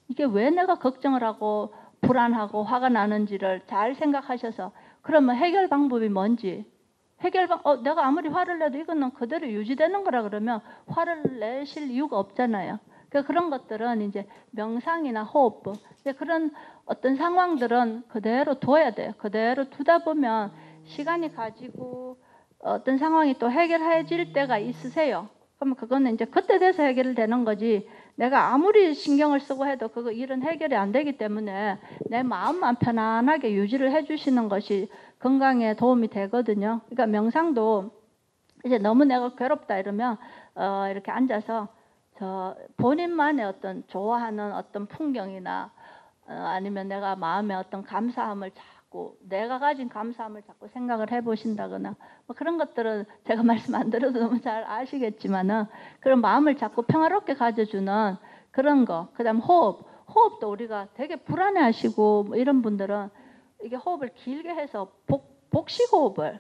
이게 왜 내가 걱정을 하고 불안하고 화가 나는지를 잘 생각하셔서 그러면 해결 방법이 뭔지 내가 아무리 화를 내도 이거는 그대로 유지되는 거라 그러면 화를 내실 이유가 없잖아요. 그러니까 그런 것들은 이제 명상이나 호흡법 그런 어떤 상황들은 그대로 둬야 돼요. 그대로 두다 보면 시간이 가지고 어떤 상황이 또 해결해질 때가 있으세요. 그러면 그거는 이제 그때 돼서 해결되는 거지. 내가 아무리 신경을 쓰고 해도 그거 일은 해결이 안 되기 때문에 내 마음만 편안하게 유지를 해주시는 것이 건강에 도움이 되거든요. 그러니까 명상도 이제 너무 내가 괴롭다 이러면 이렇게 앉아서 저 본인만의 어떤 좋아하는 어떤 풍경이나 아니면 내가 마음에 어떤 감사함을 자꾸 내가 가진 감사함을 자꾸 생각을 해보신다거나 뭐 그런 것들은 제가 말씀 안 드려도 너무 잘 아시겠지만은 그런 마음을 자꾸 평화롭게 가져주는 그런 거. 그다음 호흡도 우리가 되게 불안해하시고 뭐 이런 분들은 이게 호흡을 길게 해서 복식 호흡을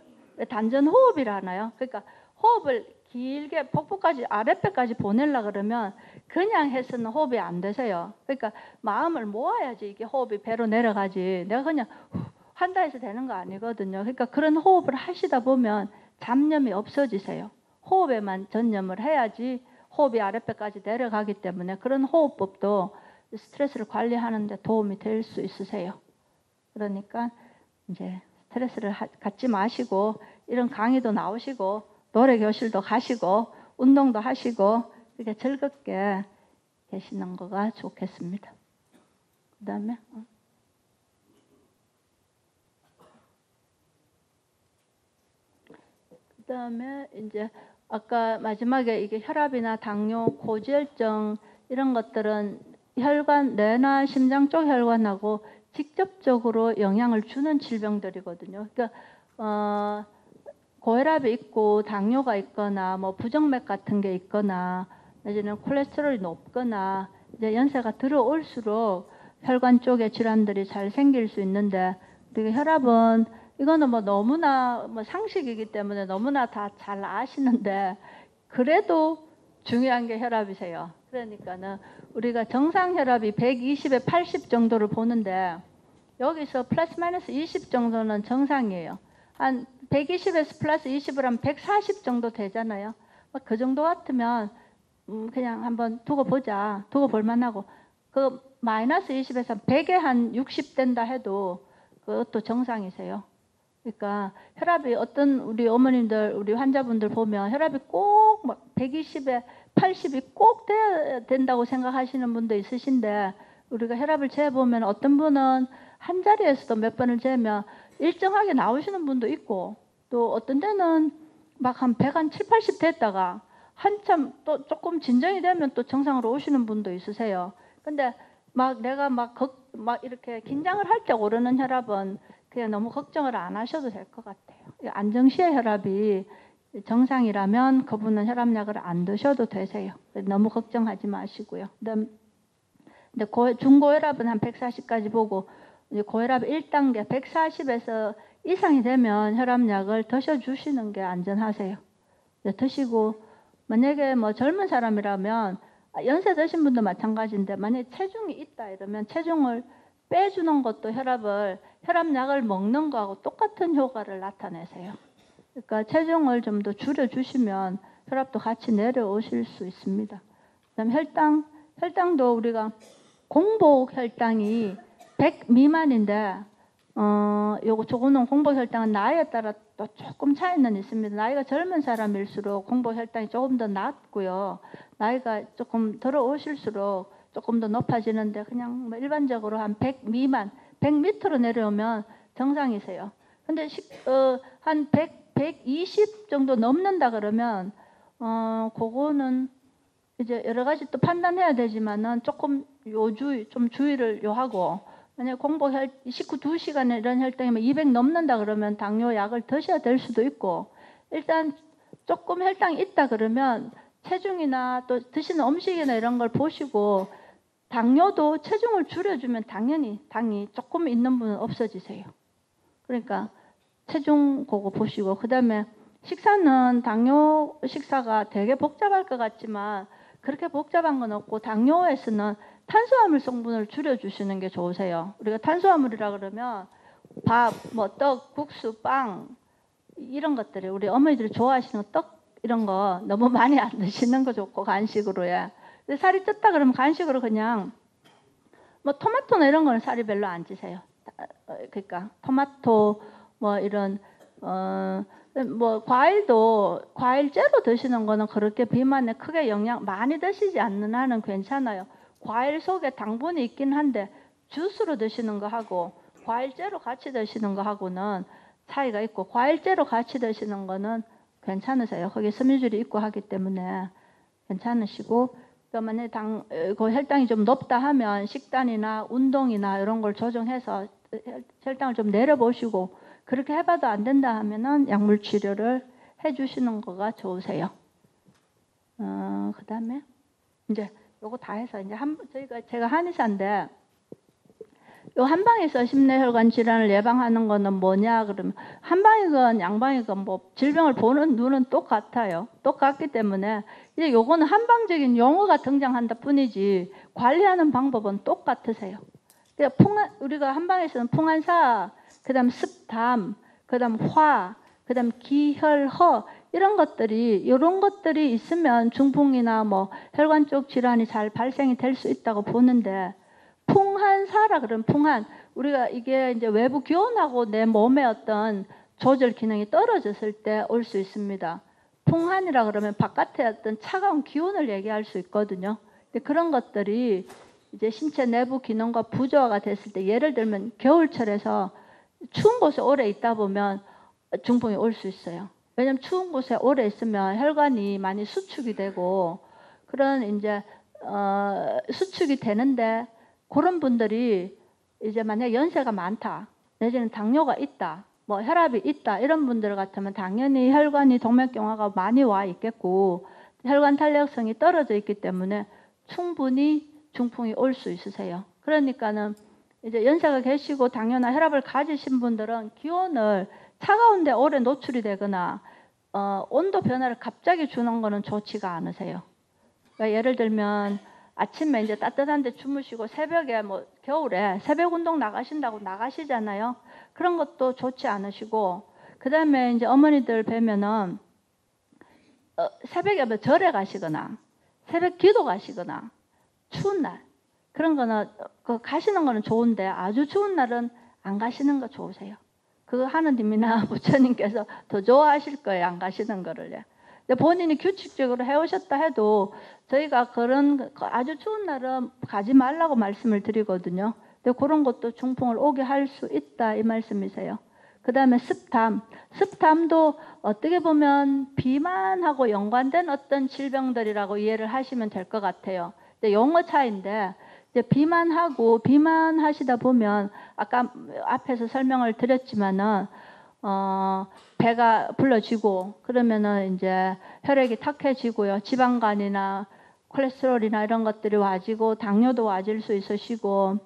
단전 호흡이라 하나요? 그러니까 호흡을 길게 복부까지 아랫배까지 보내려 그러면 그냥 해서는 호흡이 안 되세요. 그러니까 마음을 모아야지 이게 호흡이 배로 내려가지. 내가 그냥 한다 해서 되는 거 아니거든요. 그러니까 그런 호흡을 하시다 보면 잡념이 없어지세요. 호흡에만 전념을 해야지 호흡이 아랫배까지 내려가기 때문에 그런 호흡법도 스트레스를 관리하는 데 도움이 될 수 있으세요. 그러니까 이제 스트레스를 갖지 마시고 이런 강의도 나오시고 노래 교실도 가시고 운동도 하시고 이렇게 즐겁게 계시는 거가 좋겠습니다. 그다음에 이제 아까 마지막에 이게 혈압이나 당뇨, 고지혈증 이런 것들은 혈관, 뇌나 심장 쪽 혈관하고 직접적으로 영향을 주는 질병들이거든요. 그러니까 고혈압이 있고 당뇨가 있거나 뭐 부정맥 같은 게 있거나 내지는 콜레스테롤이 높거나 이제 연세가 들어올수록 혈관 쪽에 질환들이 잘 생길 수 있는데 우리가 혈압은 이거는 뭐 너무나 뭐 상식이기 때문에 너무나 다 잘 아시는데 그래도 중요한 게 혈압이세요. 그러니까는 우리가 정상 혈압이 120에 80 정도를 보는데 여기서 플러스 마이너스 20 정도는 정상이에요. 한 120에서 플러스 20을 하면 140 정도 되잖아요. 그 정도 같으면 그냥 한번 두고 보자. 두고 볼만하고 그 마이너스 20에서 100에 한 60 된다 해도 그것도 정상이세요. 그러니까 혈압이 어떤 우리 어머님들, 우리 환자분들 보면 혈압이 꼭 막 120에 80이 꼭 돼야 된다고 생각하시는 분도 있으신데 우리가 혈압을 재보면 어떤 분은 한 자리에서도 몇 번을 재면 일정하게 나오시는 분도 있고 또 어떤 데는 막 한 100, 한 7, 80 됐다가 한참 또 조금 진정이 되면 또 정상으로 오시는 분도 있으세요. 근데 막 내가 막 이렇게 긴장을 할 때 오르는 혈압은 그냥 너무 걱정을 안 하셔도 될 것 같아요. 안정시의 혈압이 정상이라면 그분은 혈압약을 안 드셔도 되세요. 너무 걱정하지 마시고요. 근데 중고혈압은 한 140까지 보고 이제 고혈압 1단계 140에서 이상이 되면 혈압약을 드셔주시는 게 안전하세요. 드시고 만약에 뭐 젊은 사람이라면 연세 드신 분도 마찬가지인데 만약에 체중이 있다 이러면 체중을 빼주는 것도 혈압약을 먹는 거하고 똑같은 효과를 나타내세요. 그러니까 체중을 좀 더 줄여주시면 혈압도 같이 내려오실 수 있습니다. 그다음 혈당도 우리가 공복 혈당이 100 미만인데 저거는 공복 혈당은 나이에 따라 또 조금 차이는 있습니다. 나이가 젊은 사람일수록 공복 혈당이 조금 더 낮고요. 나이가 조금 들어오실수록 조금 더 높아지는데 그냥 뭐 일반적으로 한 100 미만, 100 밑으로 내려오면 정상이세요. 근데 한 120 정도 넘는다 그러면 그거는 이제 여러 가지 또 판단해야 되지만은 조금 좀 주의를 요하고 만약에 식후 2시간에 이런 혈당이면 200 넘는다 그러면 당뇨 약을 드셔야 될 수도 있고, 일단 조금 혈당이 있다 그러면 체중이나 또 드시는 음식이나 이런 걸 보시고, 당뇨도 체중을 줄여주면 당연히 당이 조금 있는 분은 없어지세요. 그러니까 체중 그거 보시고, 그 다음에 식사는 당뇨 식사가 되게 복잡할 것 같지만 그렇게 복잡한 건 없고, 당뇨에서는 탄수화물 성분을 줄여주시는 게 좋으세요. 우리가 탄수화물이라 그러면 밥, 뭐 떡, 국수, 빵 이런 것들이 우리 어머니들이 좋아하시는 떡 이런 거 너무 많이 안 드시는 거 좋고, 간식으로요. 근데 살이 쪘다 그러면 간식으로 그냥 뭐 토마토나 이런 거는 살이 별로 안 찌세요. 그러니까 토마토 뭐 이런 뭐 과일도 과일째로 드시는 거는 그렇게 비만에 크게 영향 많이 드시지 않는 한은 괜찮아요. 과일 속에 당분이 있긴 한데 주스로 드시는 거 하고 과일째로 같이 드시는 거 하고는 차이가 있고, 과일째로 같이 드시는 거는 괜찮으세요. 거기 섬유질이 있고 하기 때문에 괜찮으시고, 만약에 그 혈당이 좀 높다 하면 식단이나 운동이나 이런 걸 조정해서 혈당을 좀 내려보시고, 그렇게 해봐도 안 된다 하면은 약물 치료를 해주시는 거가 좋으세요. 그 다음에 이제 요거 다 해서 이제 제가 한의사인데, 요 한방에서 심내혈관 질환을 예방하는 거는 뭐냐 그러면, 한방이건 양방이건 뭐 질병을 보는 눈은 똑같아요. 똑같기 때문에 이제 요거는 한방적인 용어가 등장한다 뿐이지 관리하는 방법은 똑같으세요. 그러니까 우리가 한방에서는 풍한사, 그다음 습담, 그다음 화, 그다음 기혈허 이런 것들이 있으면 중풍이나 뭐 혈관 쪽 질환이 잘 발생이 될 수 있다고 보는데, 풍한사라 그러면 풍한, 우리가 이게 이제 외부 기온하고 내 몸의 어떤 조절 기능이 떨어졌을 때 올 수 있습니다. 풍한이라 그러면 바깥의 어떤 차가운 기온을 얘기할 수 있거든요. 근데 그런 것들이 이제 신체 내부 기능과 부조화가 됐을 때, 예를 들면 겨울철에서 추운 곳에 오래 있다 보면 중풍이 올 수 있어요. 왜냐면 추운 곳에 오래 있으면 혈관이 많이 수축이 되고, 그런 이제 수축이 되는데, 그런 분들이 이제 만약 연세가 많다, 내지는 당뇨가 있다, 뭐 혈압이 있다 이런 분들 같으면 당연히 혈관이 동맥경화가 많이 와 있겠고, 혈관 탄력성이 떨어져 있기 때문에 충분히 중풍이 올 수 있으세요. 그러니까는 이제 연세가 계시고 당뇨나 혈압을 가지신 분들은 기온을 차가운데 오래 노출이 되거나 온도 변화를 갑자기 주는 거는 좋지가 않으세요. 그러니까 예를 들면 아침에 이제 따뜻한데 주무시고 새벽에 뭐 겨울에 새벽 운동 나가신다고 나가시잖아요. 그런 것도 좋지 않으시고, 그 다음에 이제 어머니들 뵈면은 새벽에 뭐 절에 가시거나 새벽 기도 가시거나 추운 날, 그런 거는 가시는 거는 좋은데 아주 추운 날은 안 가시는 거 좋으세요. 그거 하느님이나 부처님께서 더 좋아하실 거예요, 안 가시는 거를요. 본인이 규칙적으로 해오셨다 해도 저희가 그런 아주 추운 날은 가지 말라고 말씀을 드리거든요. 근데 그런 것도 중풍을 오게 할 수 있다 이 말씀이세요. 그 다음에 습담도 어떻게 보면 비만하고 연관된 어떤 질병들이라고 이해를 하시면 될 것 같아요. 근데 용어 차이인데, 이제 비만하시다 보면 아까 앞에서 설명을 드렸지만은 배가 불러지고, 그러면은 이제 혈액이 탁해지고요. 지방간이나 콜레스테롤이나 이런 것들이 와지고 당뇨도 와질 수 있으시고,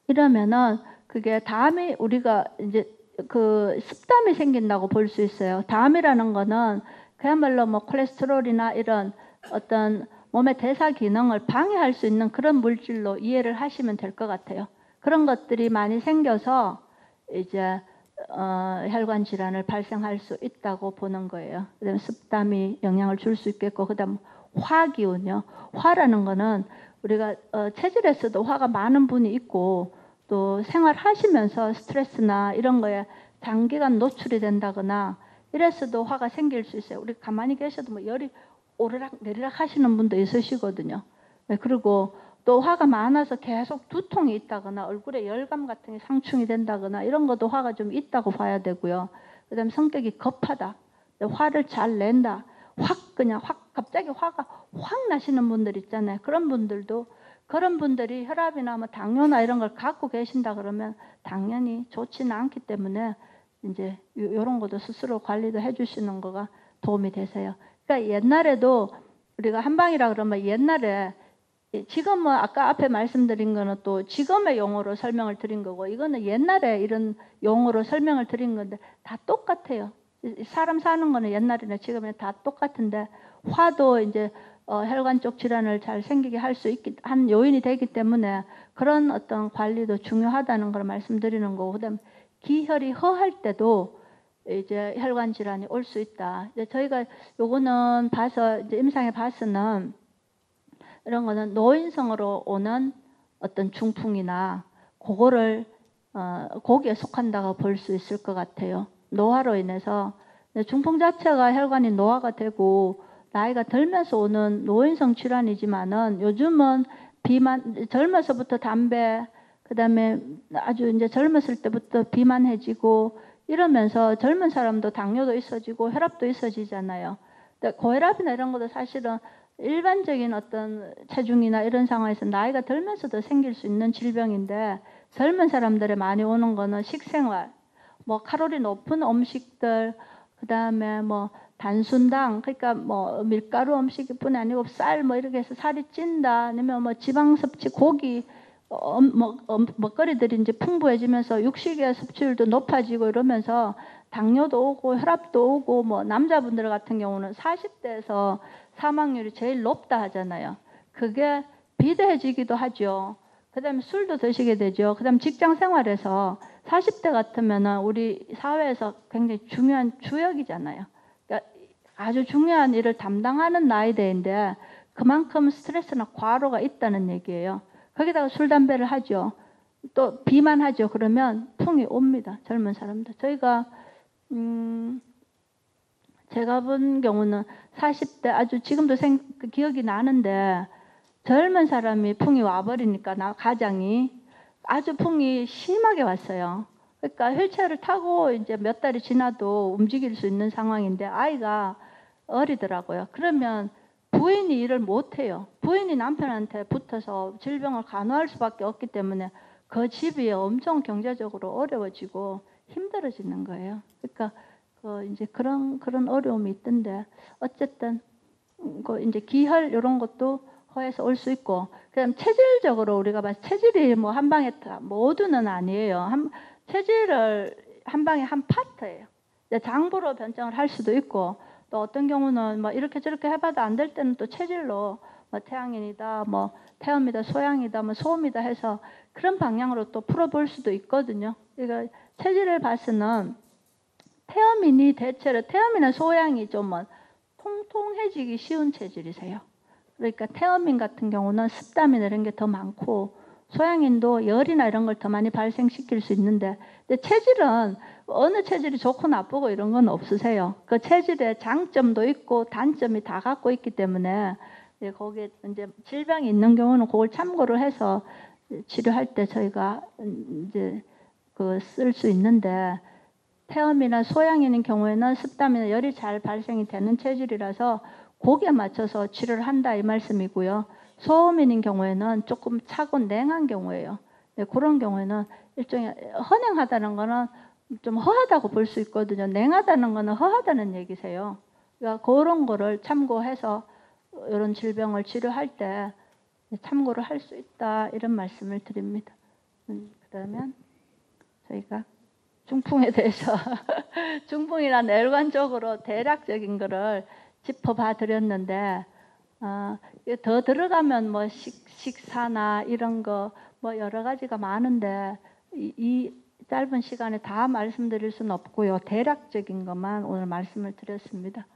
이러면은 그게 담이, 우리가 이제 그 습담이 생긴다고 볼 수 있어요. 담이라는 거는 그야말로 뭐 콜레스테롤이나 이런 어떤 몸의 대사 기능을 방해할 수 있는 그런 물질로 이해를 하시면 될 것 같아요. 그런 것들이 많이 생겨서 이제 혈관 질환을 발생할 수 있다고 보는 거예요. 그다음 습담이 영향을 줄 수 있겠고, 그다음 화기운요. 화라는 거는 우리가 체질에서도 화가 많은 분이 있고, 또 생활하시면서 스트레스나 이런 거에 장기간 노출이 된다거나 이래서도 화가 생길 수 있어요. 우리 가만히 계셔도 뭐 열이 오르락 내리락 하시는 분도 있으시거든요. 네, 그리고 또 화가 많아서 계속 두통이 있다거나 얼굴에 열감 같은 게 상충이 된다거나 이런 것도 화가 좀 있다고 봐야 되고요. 그 다음에 성격이 급하다, 화를 잘 낸다, 갑자기 화가 확 나시는 분들 있잖아요. 그런 분들도 그런 분들이 혈압이나 뭐 당뇨나 이런 걸 갖고 계신다 그러면 당연히 좋지는 않기 때문에 이제 요런 것도 스스로 관리도 해 주시는 거가 도움이 되세요. 그러니까 옛날에도 우리가 한방이라 그러면 옛날에 지금 뭐 아까 앞에 말씀드린 거는 또 지금의 용어로 설명을 드린 거고 이거는 옛날에 이런 용어로 설명을 드린 건데 다 똑같아요. 사람 사는 거는 옛날이나 지금이나 다 똑같은데 화도 이제 혈관 쪽 질환을 잘 생기게 할 수 있기 한 요인이 되기 때문에 그런 어떤 관리도 중요하다는 걸 말씀드리는 거고 그다음 기혈이 허할 때도 이제 혈관 질환이 올 수 있다. 이제 저희가 요거는 봐서 이제 임상에 봐서는 이런 거는 노인성으로 오는 어떤 중풍이나 그거를 거기에 속한다고 볼 수 있을 것 같아요. 노화로 인해서 중풍 자체가 혈관이 노화가 되고 나이가 들면서 오는 노인성 질환이지만은 요즘은 젊어서부터 담배 그다음에 아주 이제 젊었을 때부터 비만해지고 이러면서 젊은 사람도 당뇨도 있어지고 혈압도 있어지잖아요. 근데 고혈압이나 이런 것도 사실은 일반적인 어떤 체중이나 이런 상황에서 나이가 들면서도 생길 수 있는 질병인데 젊은 사람들에 많이 오는 거는 식생활, 뭐 칼로리 높은 음식들, 그다음에 뭐 단순당, 그러니까 뭐 밀가루 음식뿐 아니고 쌀 뭐 이렇게 해서 살이 찐다, 아니면 뭐 지방 섭취, 고기, 먹거리들이 이제 풍부해지면서 육식의 섭취율도 높아지고 이러면서 당뇨도 오고 혈압도 오고 뭐 남자분들 같은 경우는 40대에서 사망률이 제일 높다 하잖아요. 그게 비대해지기도 하죠. 그다음에 술도 드시게 되죠. 그다음 직장 생활에서 40대 같으면은 우리 사회에서 굉장히 중요한 주역이잖아요. 그러니까 아주 중요한 일을 담당하는 나이대인데 그만큼 스트레스나 과로가 있다는 얘기예요. 거기다가 술, 담배를 하죠. 또 비만하죠. 그러면 풍이 옵니다. 젊은 사람들. 제가 본 경우는 40대 아주 지금도 기억이 나는데 젊은 사람이 풍이 와버리니까 가장이 아주 풍이 심하게 왔어요. 그러니까 휠체어를 타고 이제 몇 달이 지나도 움직일 수 있는 상황인데 아이가 어리더라고요. 그러면 부인이 일을 못해요. 부인이 남편한테 붙어서 질병을 간호할 수밖에 없기 때문에 그 집이 엄청 경제적으로 어려워지고 힘들어지는 거예요. 그러니까 이제 그런 어려움이 있던데 어쨌든 그 이제 기혈 이런 것도 허해서 올 수 있고 그다음 체질적으로 우리가 봐서 체질이 뭐 한 방에 다 모두는 아니에요. 체질을 한 방에 한 파트예요. 장부로 변정을 할 수도 있고 또 어떤 경우는 뭐 이렇게 저렇게 해봐도 안 될 때는 또 체질로 뭐 태양인이다, 뭐 태음이다, 소양이다, 뭐 소음이다 해서 그런 방향으로 또 풀어볼 수도 있거든요. 그러니까 체질을 봐서는 태음인이 대체로 태음이나 소양이 좀 통통해지기 쉬운 체질이세요. 그러니까 태음인 같은 경우는 습담이나 이런 게 더 많고 소양인도 열이나 이런 걸 더 많이 발생시킬 수 있는데 근데 체질은 어느 체질이 좋고 나쁘고 이런 건 없으세요. 그 체질의 장점도 있고 단점이 다 갖고 있기 때문에 거기에 이제 질병이 있는 경우는 그걸 참고를 해서 치료할 때 저희가 이제 쓸 수 있는데 태음이나 소양인인 경우에는 습담이나 열이 잘 발생이 되는 체질이라서 거기에 맞춰서 치료를 한다 이 말씀이고요. 소음인인 경우에는 조금 차고 냉한 경우예요. 그런 경우에는 일종의 헌행하다는 거는 좀 허하다고 볼 수 있거든요. 냉하다는 거는 허하다는 얘기세요. 그러니까 그런 거를 참고해서 이런 질병을 치료할 때 참고를 할 수 있다 이런 말씀을 드립니다. 그다음에 저희가 중풍에 대해서 중풍이란 일관적으로 대략적인 거를 짚어봐 드렸는데 더 들어가면 뭐 식사나 이런 거 뭐 여러 가지가 많은데 이 짧은 시간에 다 말씀드릴 수는 없고요. 대략적인 것만 오늘 말씀을 드렸습니다.